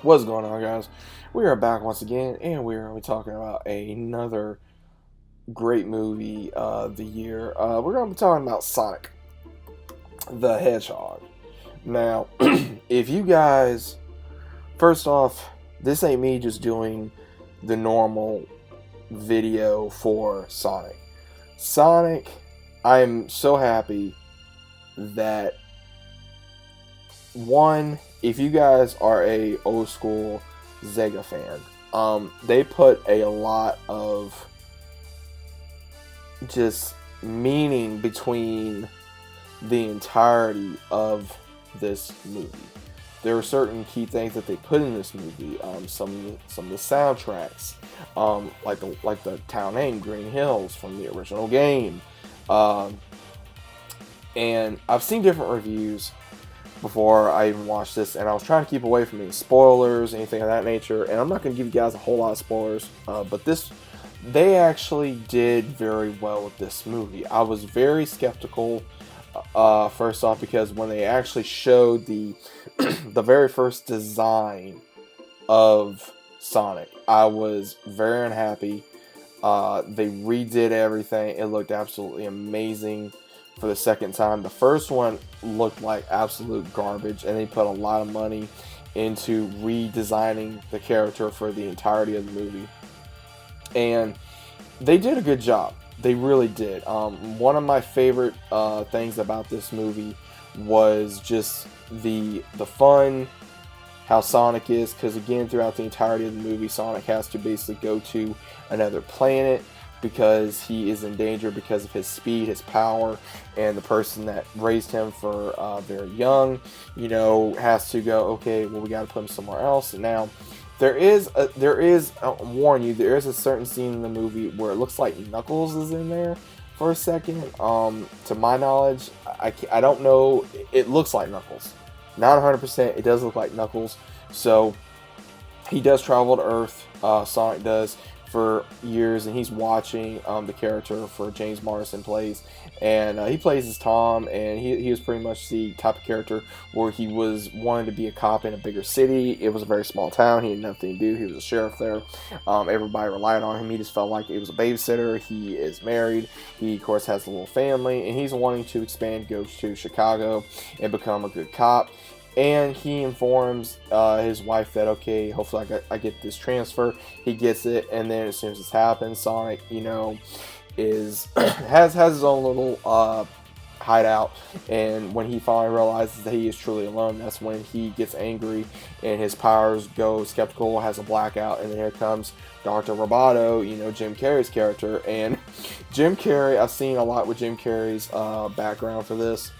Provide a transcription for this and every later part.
What's going on, guys? We are back once again, and we are going to be talking about another great movie of the year. We're going to be talking about Sonic the Hedgehog. Now, if you guys, first off, this ain't me just doing the normal video for Sonic. Sonic, I'm so happy that one, if you guys are a old school Sega fan, they put a lot of just meaning between the entirety of this movie. There are certain key things that they put in this movie. Some of the soundtracks, like the town name Green Hills from the original game, and I've seen different reviews before I even watched this, and I was trying to keep away from any spoilers, anything of that nature, and I'm not going to give you guys a whole lot of spoilers, but they actually did very well with this movie. I was very skeptical, first off, because when they actually showed the the very first design of Sonic, I was very unhappy. They redid everything. It looked absolutely amazing for the second time. The first one looked like absolute garbage, and they put a lot of money into redesigning the character for the entirety of the movie. And they did a good job. They really did. One of my favorite things about this movie was just the fun, how Sonic is, because again, throughout the entirety of the movie, Sonic has to basically go to another planet because he is in danger because of his speed, his power, and the person that raised him for very young, has to go, okay, well, we got to put him somewhere else. And now, I'll warn you, there is a certain scene in the movie where it looks like Knuckles is in there for a second. To my knowledge, I don't know, it looks like Knuckles. Not 100%, it does look like Knuckles. So, he does travel to Earth, Sonic does, for years, and he's watching the character for James Marsden plays, and he plays as Tom, and he was pretty much the type of character where he was wanting to be a cop in a bigger city. It was a very small town. He had nothing to do. He was a sheriff there. Everybody relied on him. He just felt like it was a babysitter. He is married. He, of course, has a little family, and he's wanting to expand, go to Chicago, and become a good cop. And he informs his wife that, okay, hopefully I get this transfer. He gets it, and then as soon as this happens, Sonic, is has his own little hideout. And when he finally realizes that he is truly alone, that's when he gets angry and his powers go skeptical, has a blackout, and then here comes Dr. Roboto, Jim Carrey's character. And Jim Carrey, I've seen a lot with Jim Carrey's background for this.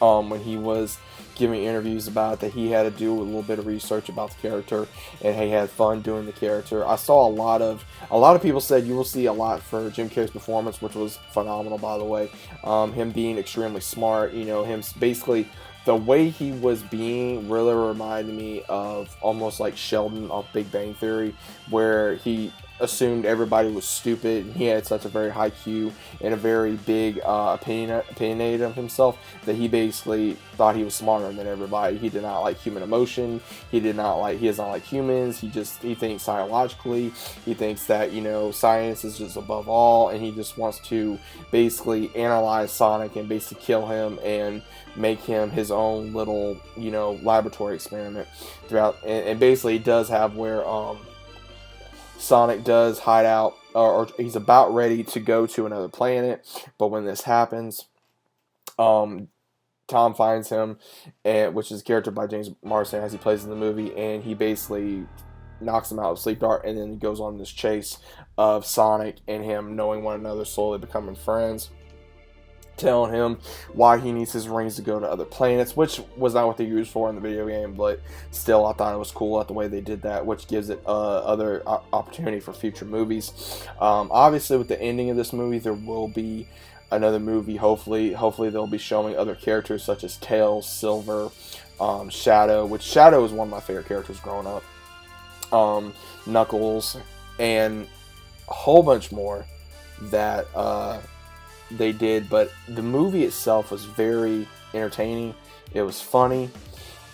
When he was giving interviews about it, that he had to do a little bit of research about the character, and he had fun doing the character. I saw a lot of people said you will see a lot for Jim Carrey's performance, which was phenomenal, by the way. Him being extremely smart, him basically, the way he was being really reminded me of almost like Sheldon of Big Bang Theory, where he assumed everybody was stupid. He had such a very high IQ and a very big opinionated of himself that he basically thought he was smarter than everybody. He did not like human emotion. He does not like humans. He thinks scientologically. He thinks that, science is just above all, and he just wants to basically analyze Sonic and basically kill him and make him his own little, laboratory experiment throughout. And basically it does have where Sonic does hide out, or he's about ready to go to another planet, but when this happens, Tom finds him, which is charactered by James Marsden as he plays in the movie, and he basically knocks him out of sleep dart, and then he goes on this chase of Sonic and him knowing one another, slowly becoming friends, telling him why he needs his rings to go to other planets, which was not what they used for in the video game, but still I thought it was cool at the way they did that, which gives it other opportunity for future movies. Obviously with the ending of this movie, there will be another movie. Hopefully they'll be showing other characters such as Tails, Silver, Shadow, which Shadow is one of my favorite characters growing up, Knuckles, and a whole bunch more that they did. But the movie itself was very entertaining. It was funny,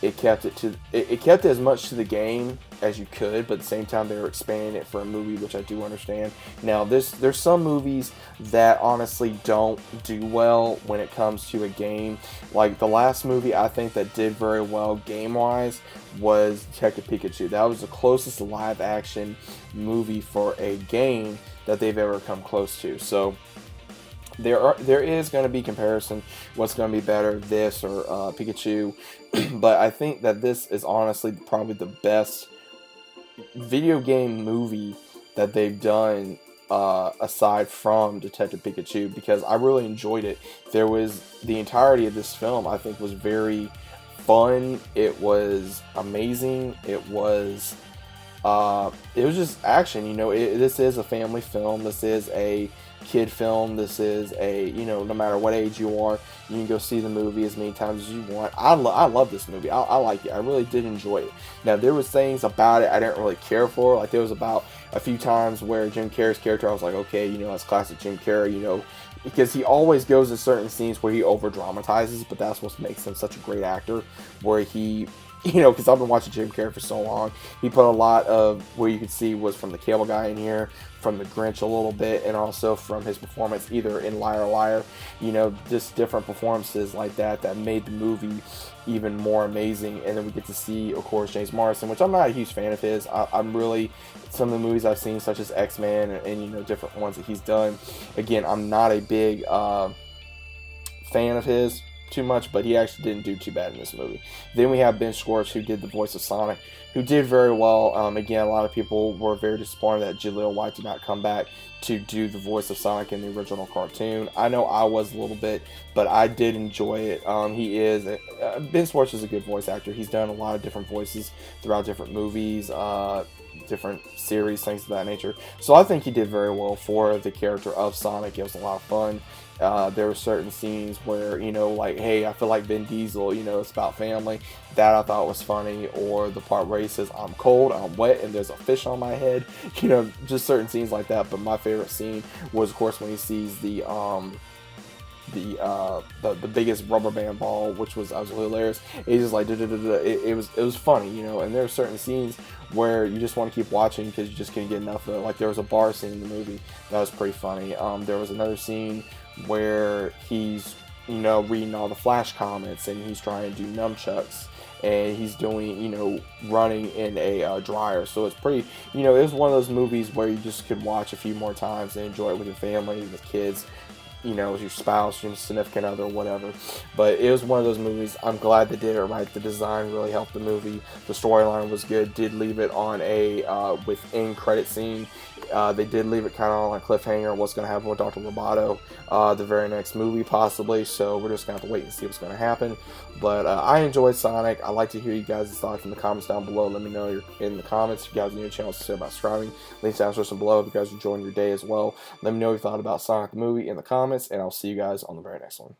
it kept it kept as much to the game as you could, but at the same time they were expanding it for a movie, which I do understand. Now there's some movies that honestly don't do well when it comes to a game. Like the last movie I think that did very well game wise was Detective Pikachu. That was the closest live action movie for a game that they've ever come close to. So there is going to be comparison. What's going to be better, this or Pikachu? But I think that this is honestly probably the best video game movie that they've done aside from Detective Pikachu, because I really enjoyed it. There was the entirety of this film I think was very fun. It was amazing. It was just action. This is a family film. This is a kid film. This is a, no matter what age you are, you can go see the movie as many times as you want. I love this movie. I like it. I really did enjoy it. Now, there was things about it I didn't really care for. Like, there was about a few times where Jim Carrey's character, I was like, okay, that's classic Jim Carrey, because he always goes to certain scenes where he over dramatizes, but that's what makes him such a great actor, where he, because I've been watching Jim Carrey for so long, he put a lot of where you could see was from the Cable Guy in here, from the Grinch a little bit, and also from his performance either in Liar Liar, just different performances like that made the movie even more amazing. And then we get to see, of course, James Marsden, which I'm not a huge fan of his. I'm really, some of the movies I've seen, such as X-Men and different ones that he's done, again, I'm not a big fan of his too much, but he actually didn't do too bad in this movie. Then we have Ben Schwartz, who did the voice of Sonic, who did very well. Again, a lot of people were very disappointed that Jaleel White did not come back to do the voice of Sonic in the original cartoon. I know I was a little bit, but I did enjoy it. Ben Schwartz is a good voice actor. He's done a lot of different voices throughout different movies, different series, things of that nature. So I think he did very well for the character of Sonic. It was a lot of fun. There were certain scenes where, like, hey, I feel like Vin Diesel, it's about family. That I thought was funny. Or the part where he says, I'm cold, I'm wet, and there's a fish on my head. Just certain scenes like that. But my favorite scene was, of course, when he sees the biggest rubber band ball, which was absolutely hilarious. It's just like, it was funny, and there are certain scenes where you just want to keep watching because you just can't get enough of it. Like, there was a bar scene in the movie that was pretty funny. There was another scene where he's, reading all the Flash comics and he's trying to do nunchucks and he's doing, running in a dryer. So it's pretty, it was one of those movies where you just could watch a few more times and enjoy it with your family, with kids, with your spouse, your significant other, whatever. But it was one of those movies. I'm glad they did it right. The design really helped the movie. The storyline was good. Did leave it on a within credit scene. They did leave it kind of on a cliffhanger. What's going to happen with Dr. Roboto, the very next movie possibly. So we're just going to have to wait and see what's going to happen. But I enjoyed Sonic. I'd like to hear you guys' thoughts in the comments down below. Let me know in the comments if you guys need a chance to say about subscribing. Links down in the description below if you guys are enjoying your day as well. Let me know what you thought about Sonic the movie in the comments, and I'll see you guys on the very next one.